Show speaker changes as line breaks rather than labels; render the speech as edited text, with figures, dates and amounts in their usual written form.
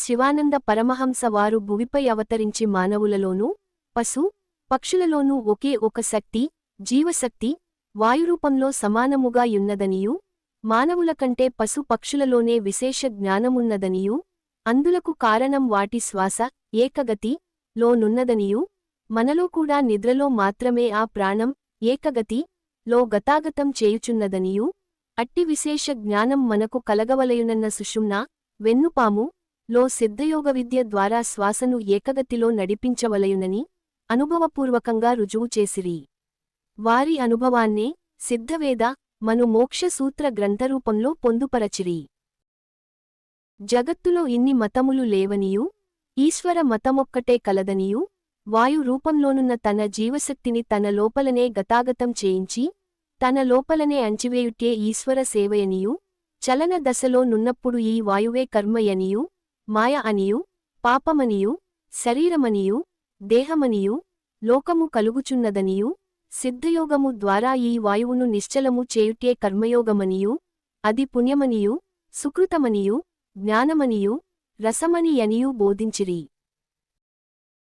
శివానంద పరమహంస వారు భువిపై అవతరించి మానవులలోనూ పశు పక్షులలోనూ ఒకే ఒక శక్తి జీవశక్తి వాయురూపంలో సమానముగా యున్నదనియూ మానవుల కంటే పశు పక్షులలోనే విశేష జ్ఞానమున్నదనియూ అందులకు కారణం వాటి శ్వాస ఏకగతి లో నున్నదనియూ మనలో కూడా నిద్రలో మాత్రమే ఆ ప్రాణం ఏకగతి లో గతాగతం చేయుచున్నదనియూ అట్టి విశేష జ్ఞానం మనకు కలగవలయునన్న సుషుమ్నా వెన్నుపాము లో సిద్ధయోగ విద్య ద్వారా శ్వాసను ఏకగతిలో నడిపించవలయునని అనుభవపూర్వకంగా రుజువు చేసిరి. వారి అనుభవాన్నే సిద్ధవేద మను మోక్ష సూత్ర గ్రంథరూపంలో పొందుపరచిరి. జగత్తులో ఇన్ని మతములు లేవనియూ ఈశ్వర మతమొక్కటే కలదనియూ వాయు రూపంలోనున్న తన జీవశక్తిని తన లోపలనే గతాగతం చేయించి తన లోపలనే అంచివేయుటే ఈశ్వర సేవయనియూ చలన దశలో నున్నప్పుడు ఈ వాయువే కర్మయనియూ మాయ అనియూ పాపమనియూ శరీరమనియూ దేహమనియూ లోకము కలుగుచున్నదనియూ సిద్ధయోగము ద్వారా ఈ వాయువును నిశ్చలము చేయుటే కర్మయోగమనియూ అది పుణ్యమనియూ సుకృతమనియూ జ్ఞానమనియూ రసమని యనియూ బోధించిరి.